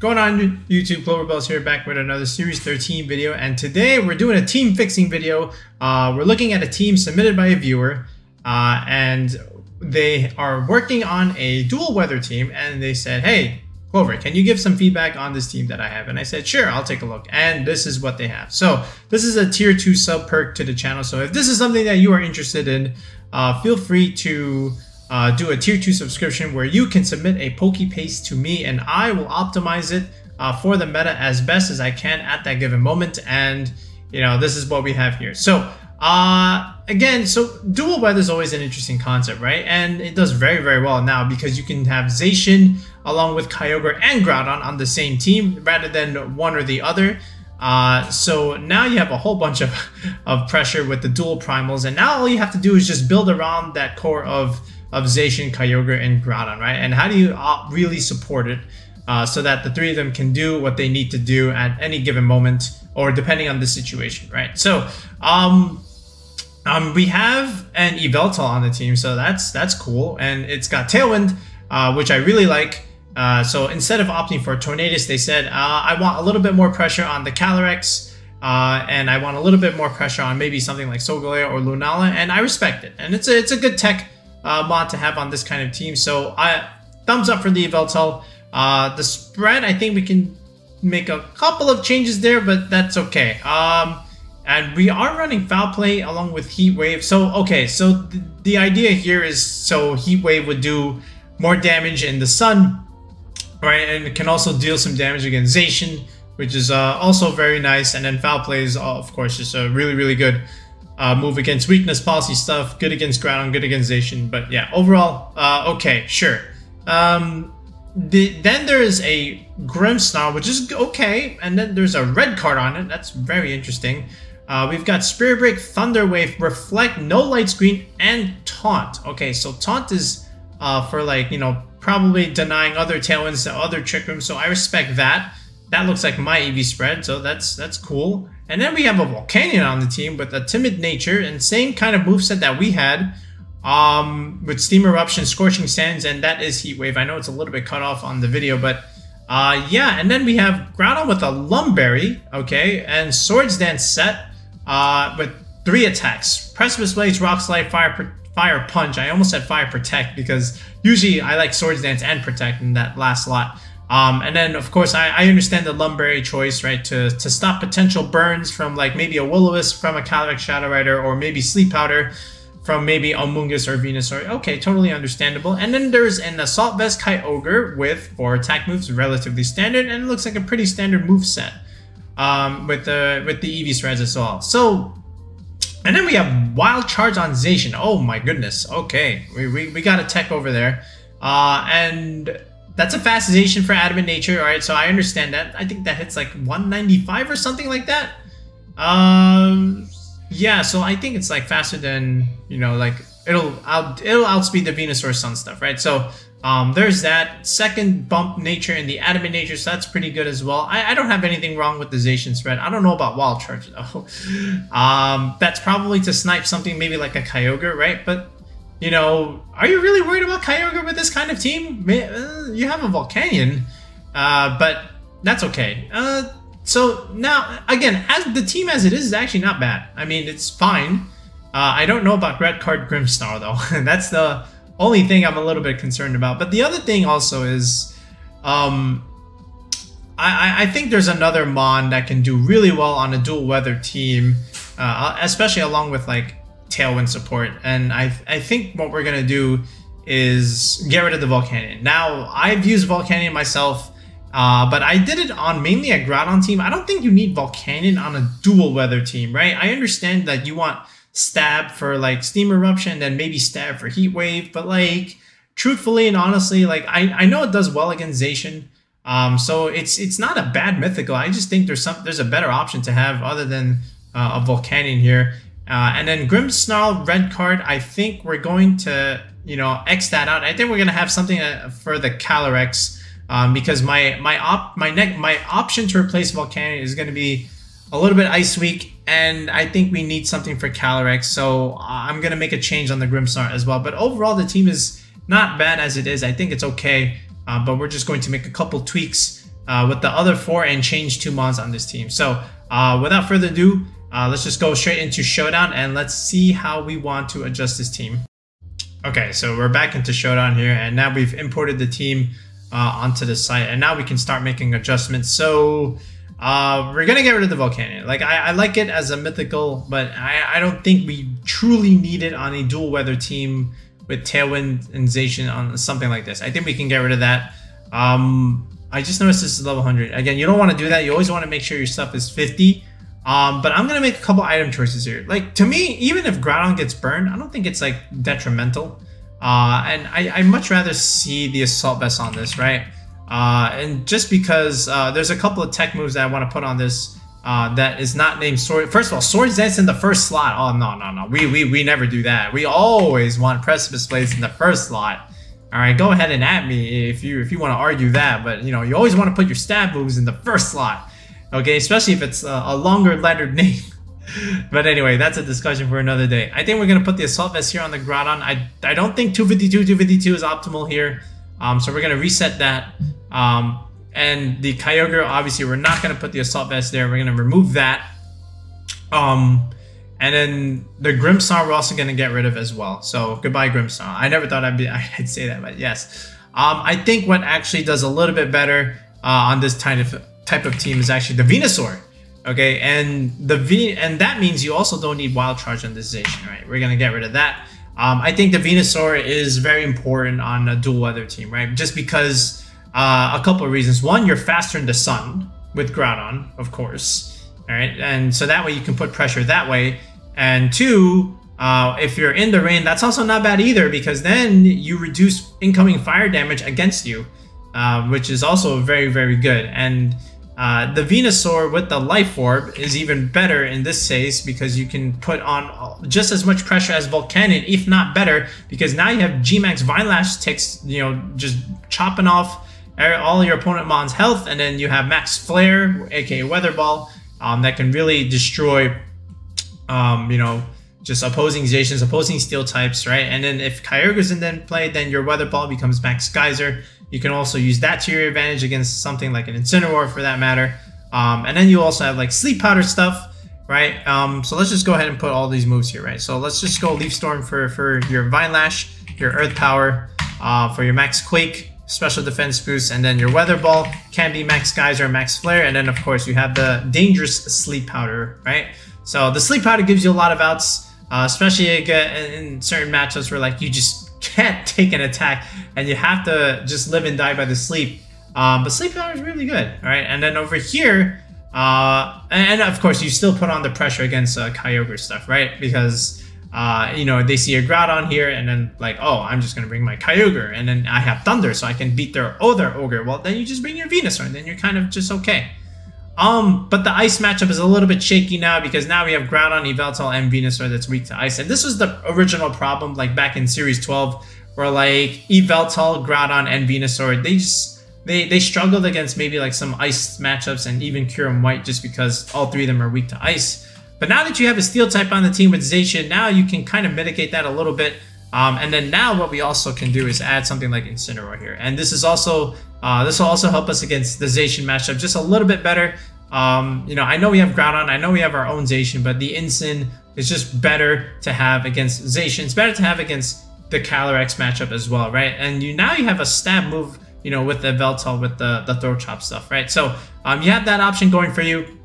Going on YouTube, Cloverbells here, back with another Series 13 video, and today we're doing a team fixing video. We're looking at a team submitted by a viewer, and they are working on a dual weather team, and they said, hey, Clover, can you give some feedback on this team that I have? And I said, sure, I'll take a look. And this is what they have. So this is a tier 2 sub perk to the channel. So if this is something that you are interested in, feel free to do a tier 2 subscription where you can submit a Pokepaste to me and I will optimize it for the meta as best as I can at that given moment. And you know, this is what we have here. So again, so dual weather is always an interesting concept, right? And it does very, very well now because you can have Zacian along with Kyogre and Groudon on the same team rather than one or the other. So now you have a whole bunch of pressure with the dual primals, and now all you have to do is just build around that core of Zacian, Kyogre, and Groudon, right? And how do you really support it so that the three of them can do what they need to do at any given moment or depending on the situation, right? So we have an yveltal on the team, so that's cool, and it's got Tailwind, which I really like. So instead of opting for Tornadus, they said I want a little bit more pressure on the Calyrex, and I want a little bit more pressure on maybe something like Solgaleo or Lunala, and I respect it. And it's a good tech mod to have on this kind of team. So thumbs up for the yveltal. The spread, I think we can make a couple of changes there, but that's okay. And we are running Foul Play along with Heat Wave. So okay, so the idea here is so Heat Wave would do more damage in the sun, right? And it can also deal some damage against Zacian, which is also very nice. And then Foul Play is, of course, just a really, really good move against weakness policy stuff. Good against Groudon, good against Zacian. But yeah, overall, okay, sure. Then there is a Grimmsnarl, which is okay. And then there's a red card on it. That's very interesting. We've got Spirit Break, Thunder Wave, Reflect, No Light Screen, and Taunt. Okay, so Taunt is for, like, you know, probably denying other Tailwinds to other Trick Rooms, so I respect that. That looks like my EV spread, so that's cool. And then we have a Volcanion on the team with a Timid Nature and same kind of moveset that we had with Steam Eruption, Scorching Sands, and that is Heat Wave. I know it's a little bit cut off on the video, but yeah. And then we have Groudon with a Lumberry, okay, and Swords Dance set with 3 attacks: Precipice Blaze, Rock Slide, Fire Punch. I almost said Fire Protect because usually I like Swords Dance and Protect in that last slot. And then, of course, I understand the Lumberry choice, right, to stop potential burns from, like, maybe a Will-O-Wisp from a Calyrex Shadow Rider, or maybe Sleep Powder from maybe Amoonguss or Venusaur. Okay, totally understandable. And then there's an Assault Vest Kyogre with 4 attack moves, relatively standard, and it looks like a pretty standard move set with the EV spreads as well. So, and then we have Wild Charge on Zacian. Oh my goodness. Okay, we got a tech over there, and that's a fast Zacian for Adamant Nature. All right, so I understand that. I think that hits like 195 or something like that. Yeah, so I think it's like faster than, you know, like it'll outspeed the Venusaur Sun stuff, right? So there's that second bump nature in the Adamant Nature, so that's pretty good as well. I don't have anything wrong with the Zacian spread. I don't know about Wild Charge though. That's probably to snipe something maybe like a Kyogre, right? But you know, are you really worried about Kyogre with this kind of team? You have a Volcanion, but that's okay. So now, again, as the team as it is actually not bad. I mean, it's fine. I don't know about Red Card Grimmsnarl though. That's the only thing I'm a little bit concerned about. But the other thing also is, I think there's another Mon that can do really well on a dual weather team, especially along with like Tailwind support. And I think what we're gonna do is get rid of the Volcanion. Now, I've used Volcanion myself, but I did it on mainly a Groudon team. I don't think you need Volcanion on a dual weather team, right? I understand that you want Stab for like Steam Eruption and then maybe Stab for Heat Wave, but like truthfully and honestly, like I know it does well against Zacian, so it's not a bad mythical. I just think there's a better option to have other than a Volcanion here. And then Grimmsnarl red card, I think we're going to, you know, X that out. I think we're gonna have something for the Calyrex, because my option to replace Volcanion is gonna be a little bit Ice Weak, and I think we need something for Calyrex, so I'm gonna make a change on the Grimmsnarl as well. But overall, the team is not bad as it is. I think it's okay, but we're just going to make a couple tweaks with the other 4 and change 2 mons on this team. So without further ado, let's just go straight into Showdown and let's see how we want to adjust this team. Okay, so we're back into Showdown here, and now we've imported the team onto the site, and now we can start making adjustments. So we're gonna get rid of the Volcanion. Like I like it as a mythical, but I don't think we truly need it on a dual weather team with Tailwind and Zacian on something like this. I think we can get rid of that. I just noticed this is level 100. Again, you don't want to do that. You always want to make sure your stuff is 50. But I'm going to make a couple item choices here. Like, to me, even if Groudon gets burned, I don't think it's, like, detrimental. And I'd much rather see the Assault Vest on this, right? And just because there's a couple of tech moves that I want to put on this that is not named Sword. First of all, Swords Dance in the first slot. Oh, no. We never do that. We always want Precipice Blades in the first slot. All right, go ahead and at me if you want to argue that, but you know, you always want to put your stab moves in the first slot, okay? Especially if it's a longer lettered name. But anyway, that's a discussion for another day. I think we're gonna put the Assault Vest here on the Groudon. I don't think 252 is optimal here, so we're gonna reset that. And the Kyogre, obviously, we're not gonna put the Assault Vest there. We're gonna remove that. And then the Grimmsnarl we're also going to get rid of as well. So goodbye Grimmsnarl. I never thought I'd say that, but yes. I think what actually does a little bit better on this type of team is actually the Venusaur. Okay, and that means you also don't need Wild Charge on this Zacian, right? We're going to get rid of that. I think the Venusaur is very important on a dual weather team, right? Just because a couple of reasons. One, you're faster in the sun with Groudon, of course. All right, and so that way you can put pressure that way. And 2, if you're in the rain, that's also not bad either, because then you reduce incoming fire damage against you, which is also very, very good. And the Venusaur with the Life Orb is even better in this case, because you can put on just as much pressure as Volcanion, if not better, because now you have G-Max Vine Lash ticks, you know, just chopping off all your opponent mon's health, and then you have Max Flare, aka Weather Ball, that can really destroy you know, just opposing Zacians, opposing steel types, right? And then if Kyogre's in then play, then your Weather Ball becomes Max Geyser. You can also use that to your advantage against something like an Incineroar for that matter. And then you also have like Sleep Powder stuff, right? So let's just go ahead and put all these moves here, right? So let's just go Leaf Storm for your Vine Lash, your Earth Power, for your Max Quake, Special Defense Boost, and then your Weather Ball can be Max Geyser, Max Flare, and then of course you have the Dangerous Sleep Powder, right? So the Sleep Powder gives you a lot of outs, especially in certain matchups where like you just can't take an attack and you have to just live and die by the sleep. But Sleep Powder is really good, all right? And then over here, and of course you still put on the pressure against Kyogre stuff, right? Because you know, they see a Groudon here and then like, oh, I'm just gonna bring my Kyogre, and then I have Thunder, so I can beat their other Ogre. Well, then you just bring your Venusaur, and then you're kind of just okay. But the Ice matchup is a little bit shaky now, because now we have Groudon, Yveltal, and Venusaur that's weak to Ice. And this was the original problem, like back in Series 12, where like Yveltal, Groudon, and Venusaur, they struggled against maybe like some Ice matchups and even Kyurem White, just because all 3 of them are weak to Ice. But now that you have a Steel type on the team with Zacian, now you can kind of mitigate that a little bit. And then now what we also can do is add something like Incineroar here. And this is also this will also help us against the Zacian matchup just a little bit better. You know, I know we have Groudon, I know we have our own Zacian, but the Incin is just better to have against Zacian. It's better to have against the Calyrex matchup as well, right? And now you have a stab move, you know, with the Yveltal, with the Throat Chop stuff, right? So you have that option going for you.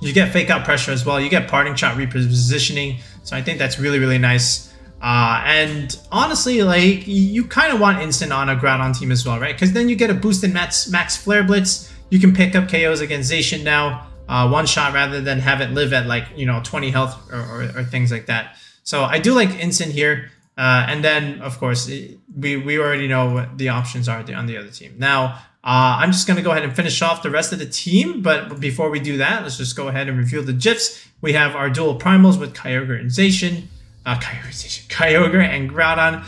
You get Fake Out Pressure as well. You get Parting Shot repositioning. So I think that's really, really nice. And honestly, like, you kind of want Instant on a Groudon team as well, right? Because then you get a boosted Max Flare Blitz. You can pick up KOs against Zacian now, one shot, rather than have it live at like, you know, 20 health or things like that. So I do like Instant here. And then, of course, we already know what the options are on the other team. Now, I'm just going to go ahead and finish off the rest of the team. But before we do that, let's just go ahead and review the GIFs. We have our dual primals with Kyogre and Zacian. Kyogre and Groudon.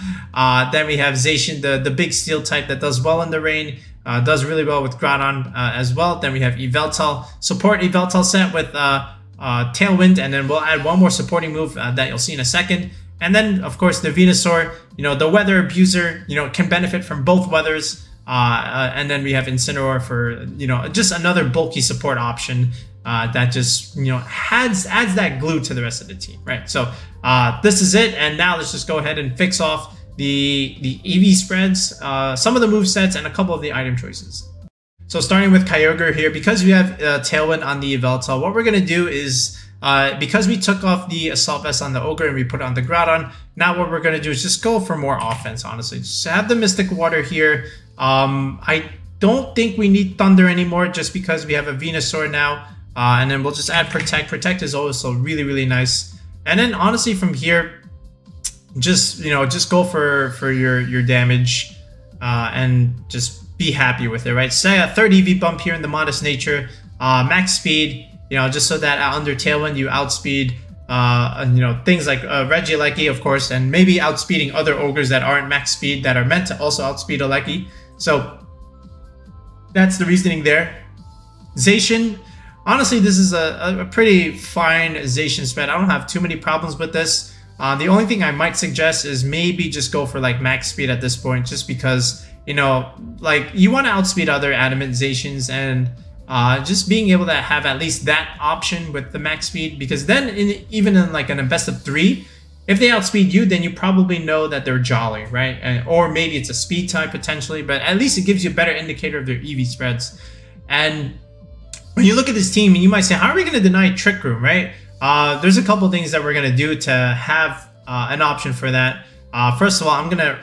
Then we have Zacian, the big steel type that does well in the rain. Does really well with Groudon as well. Then we have Yveltal. Support Yveltal set with Tailwind. And then we'll add one more supporting move that you'll see in a second. And then, of course, the Venusaur, you know, the Weather Abuser, you know, can benefit from both weathers. And then we have Incineroar for, you know, just another bulky support option that just, you know, adds that glue to the rest of the team, right? So this is it, and now let's just go ahead and fix off the EV spreads, some of the movesets, and a couple of the item choices. So starting with Kyogre here, because we have Tailwind on the yveltal, what we're going to do is, because we took off the Assault Vest on the Ogre and we put it on the Groudon, now what we're going to do is just go for more offense, honestly. Just have the Mystic Water here. I don't think we need Thunder anymore just because we have a Venusaur now. And then we'll just add Protect. Protect is also really, really nice. And then honestly from here, just, you know, just go for your damage and just be happy with it, right? Say a third EV bump here in the Modest Nature, max speed, you know, just so that under Tailwind you outspeed, you know, things like Regieleki, of course, and maybe outspeeding other ogres that aren't max speed that are meant to also outspeed Aleki. So that's the reasoning there. Zacian, honestly, this is a pretty fine Zacian spread. I don't have too many problems with this. The only thing I might suggest is maybe just go for like max speed at this point, just because, you know, like you want to outspeed other adamant Zacians, and just being able to have at least that option with the max speed, because then even in like a best of 3, if they outspeed you, then you probably know that they're jolly, right? Or maybe it's a speed type potentially, but at least it gives you a better indicator of their EV spreads. And when you look at this team, and you might say, how are we going to deny Trick Room, right? There's a couple things that we're going to do to have an option for that. First of all, I'm going to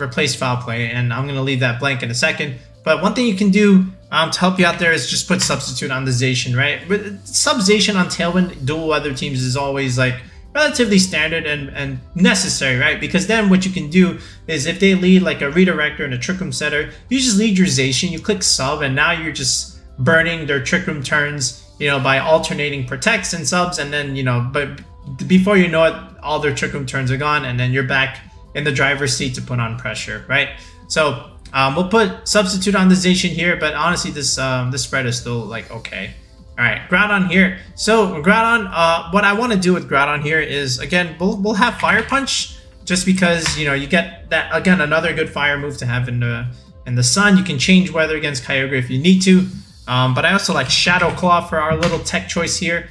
replace Foul Play, and I'm going to leave that blank in a second. But one thing you can do to help you out there is just put Substitute on the Zacian, right? But Sub-Zacian on Tailwind dual other teams is always like relatively standard and necessary, right? Because then what you can do is if they lead like a Redirector and a Trick Room Setter, you just lead your Zacian, you click Sub, and now you're just burning their Trick Room turns, you know, by alternating Protects and Subs, and then, you know, but before you know it, all their Trick Room turns are gone, and then you're back in the driver's seat to put on pressure, right? So we'll put Substitute on the Zacian here, but honestly, this spread is still like okay. All right, Groudon here. So Groudon, what I want to do with Groudon here is, again, we'll have Fire Punch, just because, you know, you get that, again, another good fire move to have in the sun. You can change weather against Kyogre if you need to. But I also like Shadow Claw for our little tech choice here,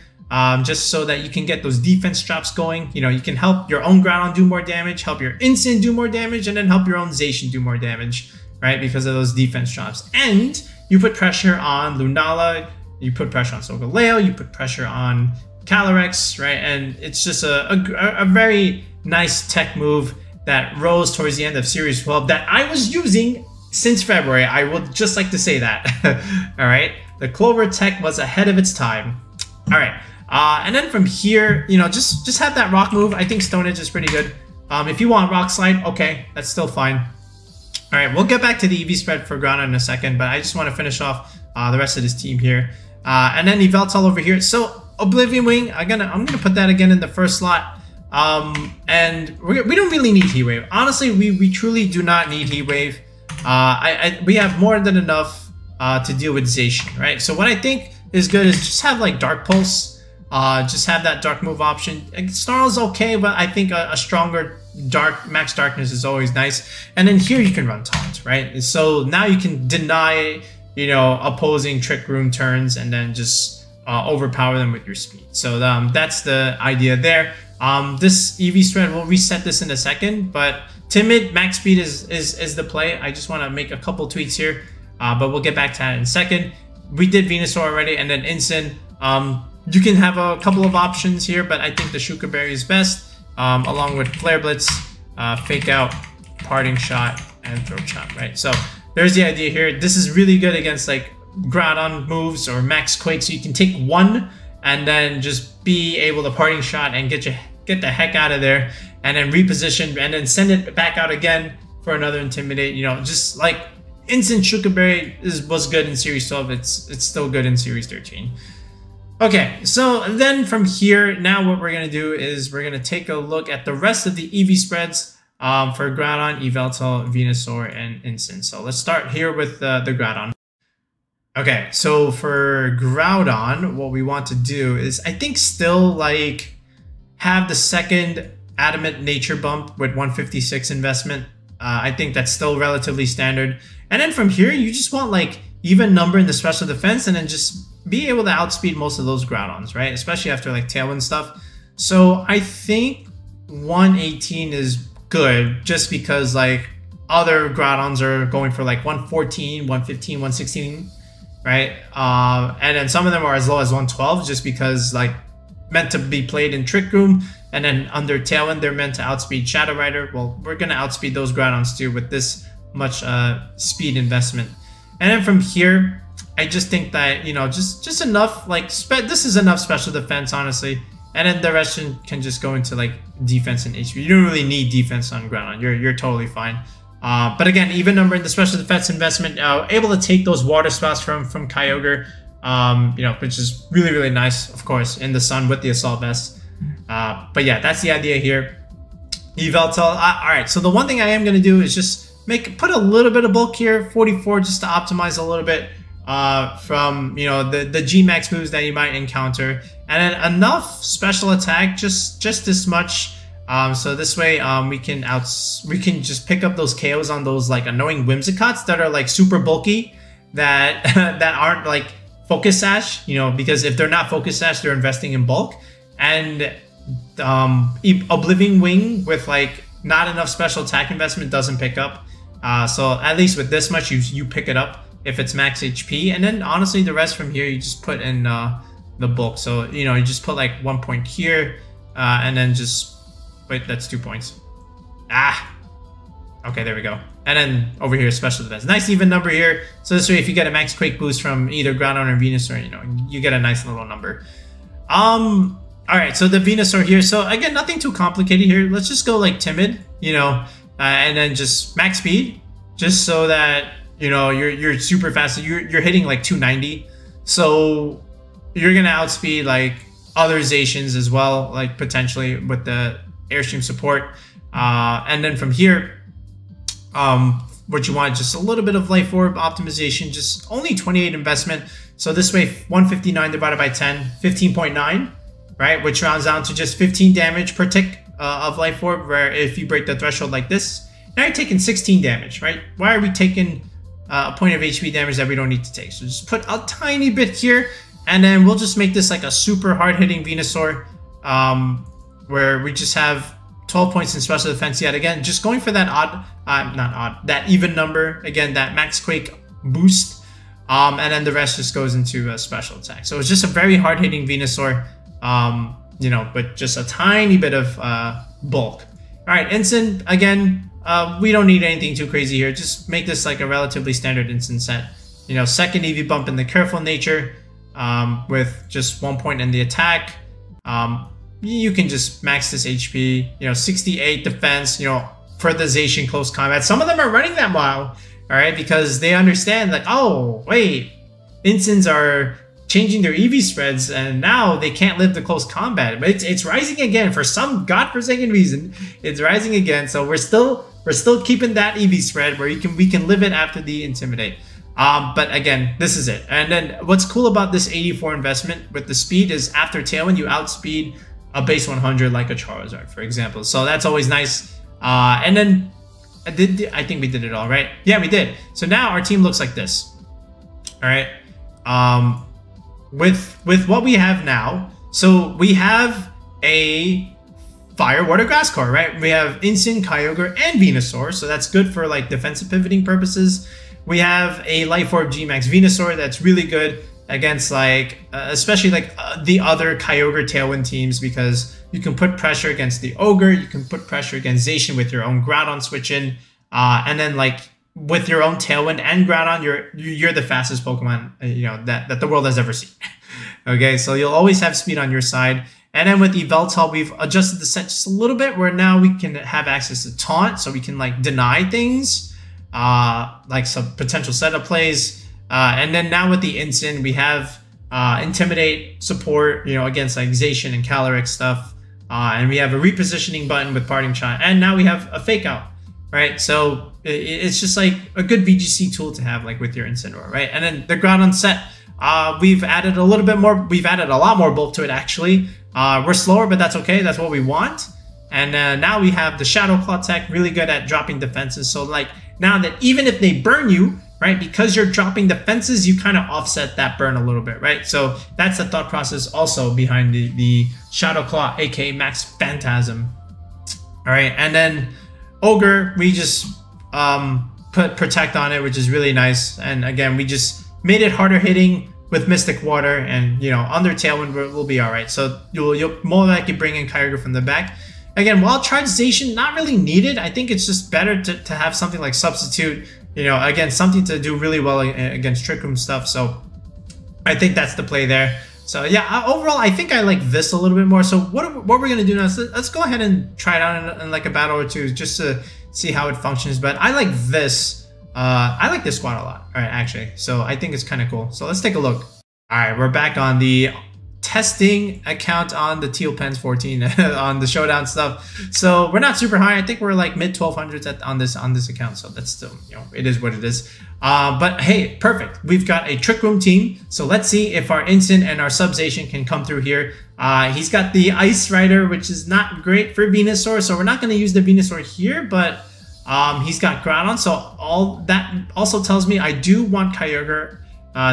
just so that you can get those defense drops going. You know, you can help your own Groudon do more damage, help your Incin do more damage, and then help your own Zacian do more damage, right? Because of those defense drops. And you put pressure on Lunala, you put pressure on Solgaleo, you put pressure on Calyrex, right? And it's just a very nice tech move that rose towards the end of Series 12 that I was using since February. I would just like to say that. All right, the Clover tech was ahead of its time. All right, and then from here, you know, just have that rock move. I think Stone Edge is pretty good. If you want Rock Slide, okay, that's still fine. All right, we'll get back to the EV spread for Groudon in a second, but I just want to finish off the rest of this team here. And then yveltal over here. So Oblivion Wing, I'm gonna put that again in the first slot. And we don't really need Heat Wave. Honestly, we truly do not need Heat Wave. We have more than enough to deal with Zacian, right? So what I think is good is just have like Dark Pulse, just have that Dark move option. Snarl's okay, but I think a stronger Max Darkness is always nice. And then here you can run Taunt, right? So now you can deny, you know, opposing Trick Room turns and then just overpower them with your speed. So that's the idea there. This EV spread, we'll reset this in a second, but Timid max speed is the play. I just want to make a couple tweaks here, but we'll get back to that in a second. We did Venusaur already, and then Incin. You can have a couple of options here, but I think the Shuka Berry is best, along with Flare Blitz, Fake Out, Parting Shot, and Throat Chop, right? So there's the idea here. This is really good against like Groudon moves or Max Quake, so you can take one and then just be able to Parting Shot and get the heck out of there, and then reposition and then send it back out again for another Intimidate. You know, just like Instant Shuka Berry was good in Series 12, it's still good in Series 13. Okay, so then from here, now what we're going to do is we're going to take a look at the rest of the EV spreads for Groudon, Yveltal, Venusaur, and Incin. So let's start here with the Groudon. Okay, so for Groudon, what we want to do is, I think, still like have the second Adamant Nature bump with 156 investment. I think that's still relatively standard. And then from here, you just want like even number in the special defense and then just be able to outspeed most of those Groudons, right? Especially after like Tailwind stuff. So I think 118 is good just because like other Groudons are going for like 114, 115, 116, right? And then some of them are as low as 112 just because like meant to be played in Trick Room, and then under Tailwind they're meant to outspeed Shadow Rider. Well, we're gonna outspeed those Groudons too with this much speed investment. And then from here, I just think that, you know, just enough, like, this is enough special defense, honestly. And then the rest can just go into, like, defense and HP. You don't really need defense on Groudon. You're totally fine. But again, even number in the special defense investment, able to take those water spouts from Kyogre, you know, which is really, really nice, of course, in the sun with the Assault Vest. But yeah, that's the idea here. Yveltal. All right, so the one thing I am going to do is just put a little bit of bulk here, 44, just to optimize a little bit from, you know, the G-Max moves that you might encounter, and then enough special attack, just this much, so this way we can just pick up those KOs on those like annoying Whimsicots that are like super bulky, that that aren't like Focus Sash, you know, because if they're not Focus Sash, they're investing in bulk, and Oblivion Wing with like not enough special attack investment doesn't pick up. So at least with this much, you pick it up if it's max HP, and then honestly the rest from here you just put in the bulk. So, you know, you just put like 1 point here, and then just wait, that's 2 points. Okay, there we go. And then over here, special defense, nice even number here. So this way, if you get a max Quake boost from either Groudon or Venusaur, you know, you get a nice little number. All right, so the Venusaur here. So again, nothing too complicated here. Let's just go like timid, you know, and then just max speed, just so that, you know, you're super fast. You're hitting like 290, so you're gonna outspeed like other Zacians as well, like potentially with the Airstream support. And then from here, what you want, just a little bit of Life Orb optimization, just only 28 investment. So this way, 159 divided by 10, 15.9. Right, which rounds down to just 15 damage per tick of Life Orb, where if you break the threshold like this, now you're taking 16 damage, right? Why are we taking a point of HP damage that we don't need to take? So just put a tiny bit here, and then we'll just make this like a super hard-hitting Venusaur, where we just have 12 points in special defense yet again, just going for that that even number, again, that max Quake boost, and then the rest just goes into special attack. So it's just a very hard-hitting Venusaur. You know, but just a tiny bit of bulk. All right, Instant, again, we don't need anything too crazy here. Just make this like a relatively standard Instant set. You know, second EV bump in the Careful Nature, with just 1 point in the attack. You can just max this HP, you know, 68 defense, you know, for the Zacian close combat. Some of them are running that mile, all right, because they understand like, oh, wait, Instants are changing their EV spreads, and now they can't live the close combat. But it's rising again for some godforsaken reason. It's rising again, so we're still keeping that EV spread where we can live it after the Intimidate. But again, this is it. And then what's cool about this 84 investment with the speed is after Tailwind, you outspeed a base 100 like a Charizard, for example. So that's always nice. And then I think we did it all, right? Yeah, we did. So now our team looks like this. All right. With what we have now, so we have a Fire, Water, Grass core, right? We have Instant, Kyogre, and Venusaur, so that's good for like defensive pivoting purposes. We have a Life Orb G-Max Venusaur that's really good against like, especially like the other Kyogre Tailwind teams, because you can put pressure against the Ogre, you can put pressure against Zacian with your own Groudon switch in, and then like with your own Tailwind and Groudon, you're the fastest Pokemon, you know, that the world has ever seen. Okay, so you'll always have speed on your side. And then with Yveltal, we've adjusted the set just a little bit, where now we can have access to Taunt, so we can like deny things, like some potential setup plays. And then now with the Instant, we have Intimidate support, you know, against like Zacian and Calyrex stuff. And we have a repositioning button with Parting Shot, and now we have a Fake Out. Right, so it's just like a good VGC tool to have, like with your Incineroar, right? And then the Groudon set, we've added a little bit more. We've added a lot more bulk to it, actually. We're slower, but that's okay. That's what we want. And now we have the Shadow Claw tech, really good at dropping defenses. So like now that even if they burn you, right, because you're dropping defenses, you kind of offset that burn a little bit, right? So that's the thought process also behind the Shadow Claw, aka Max Phantasm. All right, and then Ogre, we just put Protect on it, which is really nice. And again, we just made it harder hitting with Mystic Water, and you know, under Tailwind we'll be all right. So you'll more likely bring in Kyogre from the back. Again, Wild Charge Zacian, not really needed. I think it's just better to have something like Substitute. You know, again, something to do really well against Trick Room stuff. So I think that's the play there. So yeah, overall, I think I like this a little bit more. So what we're gonna do now is let's go ahead and try it out in like a battle or two, just to see how it functions. But I like this. I like this squad a lot. All right, actually. So I think it's kind of cool. So let's take a look. All right, we're back on the testing account on the Teal Pens 14 on the showdown stuff. So we're not super high. I think we're like mid 1200s on this account. So that's still, you know, it is what it is. But hey, perfect. We've got a Trick Room team. So let's see if our Incin and our Zacian can come through here. He's got the Ice Rider, which is not great for Venusaur. So we're not going to use the Venusaur here, but he's got Groudon. So all that also tells me I do want Kyogre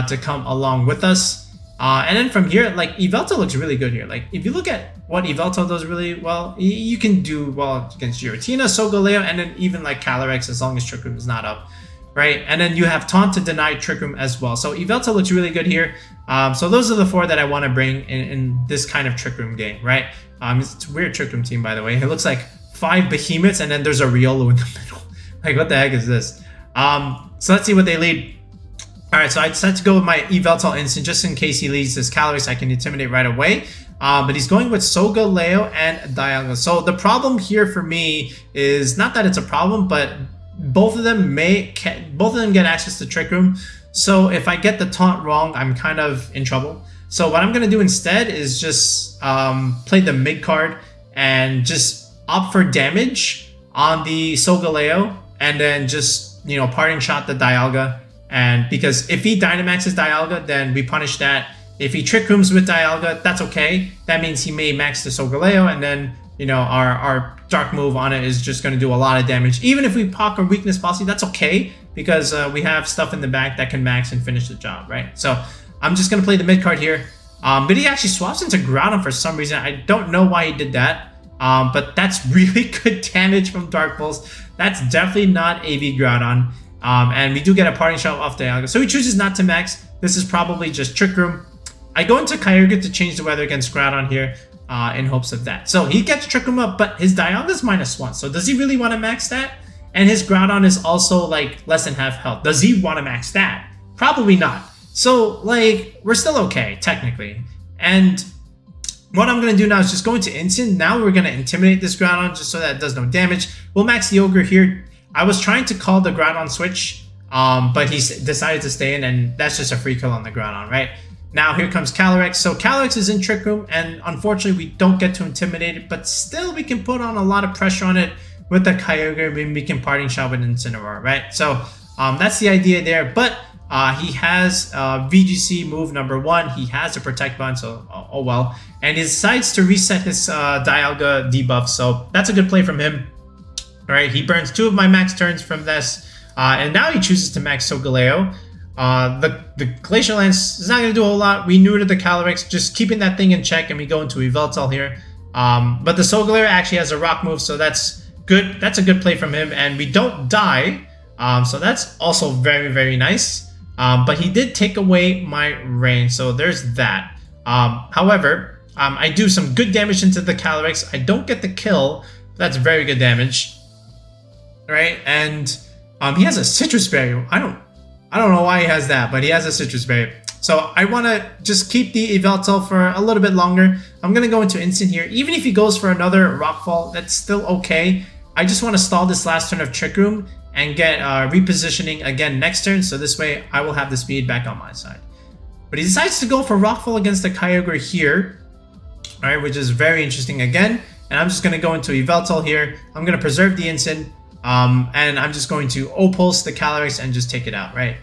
to come along with us. And then from here, like yveltal looks really good here. Like if you look at what yveltal does really well, you can do well against Giratina, Solgaleo, and then even like Calyrex as long as Trick Room is not up, right? And then you have Taunt to deny Trick Room as well. So yveltal looks really good here. So those are the four that I want to bring in this kind of Trick Room game, right? It's a weird Trick Room team, by the way. It looks like 5 behemoths and then there's a Riolu in the middle. Like what the heck is this? So let's see what they lead. All right, so I decided to go with my yveltal Incin just in case he leads this Calyrex. I can intimidate right away. But he's going with Solgaleo and Dialga. So the problem here for me is not that it's a problem, but both of them get access to Trick Room. So if I get the taunt wrong, I'm kind of in trouble. So what I'm gonna do instead is just play the mid card and just opt for damage on the Solgaleo, and then just, you know, parting shot the Dialga. And because if he Dynamaxes Dialga, then we punish that. If he Trick Rooms with Dialga, that's okay. That means he may max the Solgaleo, and then, you know, our Dark move on it is just going to do a lot of damage. Even if we Pock or Weakness Policy, that's okay, because we have stuff in the back that can max and finish the job, right? So I'm just going to play the mid card here. But he actually swaps into Groudon for some reason. I don't know why he did that. But that's really good damage from Dark Pulse. That's definitely not AV Groudon. And we do get a parting shot off Dialga. So he chooses not to max. This is probably just Trick Room. I go into Kyogre to change the weather against Groudon here in hopes of that. So he gets Trick Room up, but his Dialga is -1. So does he really want to max that? And his Groudon is also like less than half health. Does he want to max that? Probably not. So like we're still okay technically. And what I'm going to do now is just go into Incin. Now we're going to intimidate this Groudon just so that it does no damage. We'll max the Ogre here. I was trying to call the Groudon switch, but he decided to stay in, and that's just a free kill on the Groudon, right? Now here comes Calyrex. So Calyrex is in Trick Room, and unfortunately we don't get to intimidate it, but still we can put on a lot of pressure on it with the Kyogre. We can parting shot with Incineroar, right? So that's the idea there, but he has VGC move number 1. He has a Protect button, so oh well. And he decides to reset his Dialga debuff, so that's a good play from him. All right, he burns 2 of my max turns from this, and now he chooses to max Solgaleo. The Glacial Lance is not going to do a whole lot. We neutered the Calyrex, just keeping that thing in check, and we go into yveltal here. But the Solgaleo actually has a rock move, so that's good. That's a good play from him, and we don't die, so that's also very, very nice. But he did take away my range, so there's that. However, I do some good damage into the Calyrex. I don't get the kill. That's very good damage. Right, and he has a Citrus Berry. I don't know why he has that, but he has a Citrus Berry. So I want to just keep the yveltal for a little bit longer. I'm gonna go into Incin here. Even if he goes for another Rockfall, that's still okay. I just want to stall this last turn of Trick Room and get repositioning again next turn. So this way I will have the speed back on my side. But he decides to go for Rockfall against the Kyogre here, all right, which is very interesting again. And I'm just gonna go into yveltal here. I'm gonna preserve the Incin. And I'm just going to O-Pulse the Calyrex and just take it out, right?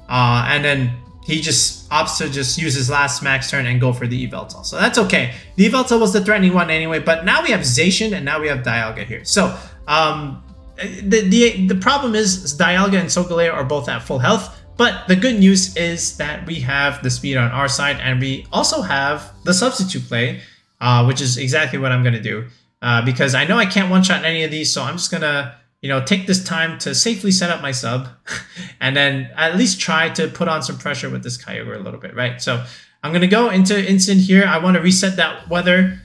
And then he just opts to just use his last max turn and go for the yveltal. So that's okay. The yveltal was the threatening one anyway, but now we have Zacian and now we have Dialga here. So the problem is Dialga and Solgaleo are both at full health, but the good news is that we have the speed on our side and we also have the substitute play, which is exactly what I'm going to do because I know I can't one-shot any of these, so I'm just going to take this time to safely set up my sub and then at least try to put on some pressure with this Kyogre a little bit, right? So I'm going to go into Incin here. I want to reset that weather,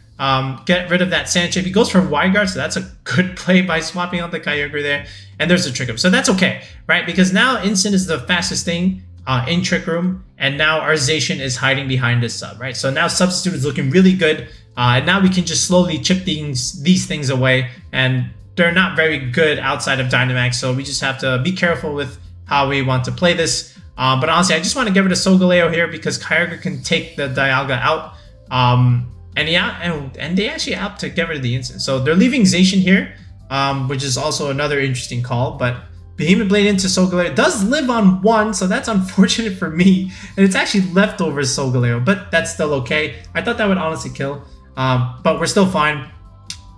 get rid of that Sand Shape. He goes for Wide Guard, so that's a good play by swapping out the Kyogre there. And there's a Trick Room. So that's okay, right? Because now Incin is the fastest thing in Trick Room, and now our Zacian is hiding behind this sub, right? So now Substitute is looking really good, and now we can just slowly chip these things away, and they're not very good outside of Dynamax, so we just have to be careful with how we want to play this. But honestly, I just want to get rid of Solgaleo here because Kyogre can take the Dialga out. And they actually opt to get rid of the Incin. So they're leaving Zacian here, which is also another interesting call. But Behemoth Blade into Solgaleo does live on 1, so that's unfortunate for me. And it's actually leftover Solgaleo, but that's still okay. I thought that would honestly kill, but we're still fine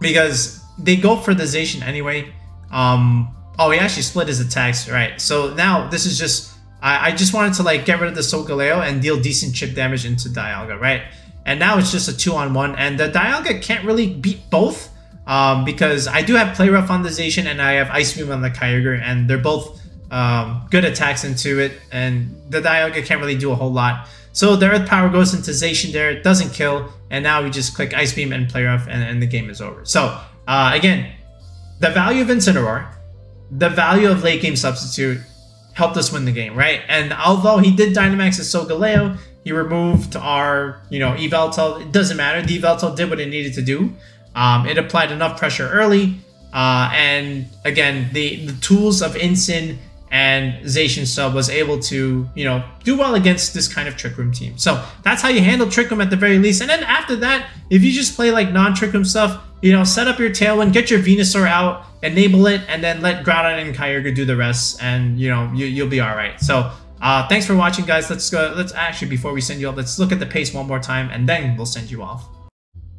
because they go for the Zacian anyway. Oh, he actually split his attacks, right? So now this is just, I just wanted to like get rid of the Solgaleo and deal decent chip damage into Dialga, right? And now it's just a 2-on-1, and the Dialga can't really beat both because I do have Play Rough on the Zacian and I have Ice Beam on the Kyogre, and they're both good attacks into it, and the Dialga can't really do a whole lot. So the Earth Power goes into Zacian there, it doesn't kill, and now we just click Ice Beam and Play Rough, and the game is over. So again, the value of Incineroar, the value of late game substitute helped us win the game, right? And although he did Dynamax as Solgaleo, he removed our, yveltal. It doesn't matter. The yveltal did what it needed to do. It applied enough pressure early. And again, the tools of Incin and Zacian sub was able to, do well against this kind of Trick Room team. So that's how you handle Trick Room at the very least. And then after that, if you just play like non-Trick Room stuff, set up your Tailwind, get your Venusaur out, enable it, and then let Groudon and Kyogre do the rest, and you'll be all right. So thanks for watching, guys. Let's actually, before we send you off, let's look at the pace one more time, and then we'll send you off.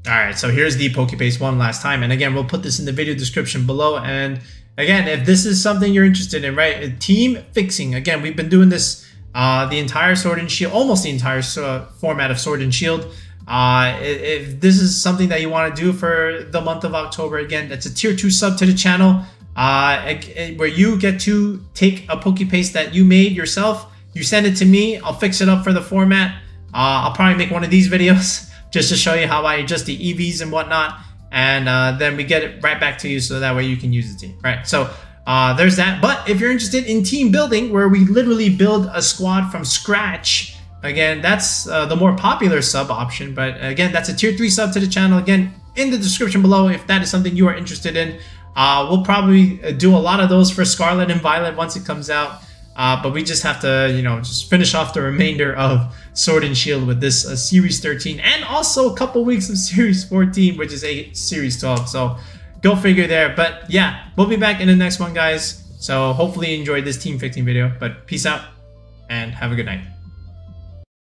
All right, so here's the Pokepaste one last time, and again, we'll put this in the video description below. And again, if this is something you're interested in, right, team fixing. Again, we've been doing this the entire Sword and Shield, almost the entire format of Sword and Shield. If this is something that you want to do for the month of October, again, that's a tier 2 sub to the channel, where you get to take a Pokepaste that you made yourself, you send it to me, I'll fix it up for the format. I'll probably make one of these videos just to show you how I adjust the EVs and whatnot, and then we get it right back to you so that way you can use the team, right? So there's that. But if you're interested in team building, where we literally build a squad from scratch, again, that's the more popular sub option, but again, that's a tier 3 sub to the channel. Again, in the description below, if that is something you are interested in. We'll probably do a lot of those for Scarlet and Violet once it comes out, but we just have to, just finish off the remainder of Sword and Shield with this Series 13, and also a couple weeks of Series 14, which is a Series 12, so go figure there. But yeah, we'll be back in the next one, guys, so hopefully you enjoyed this team fixing video, but peace out, and have a good night.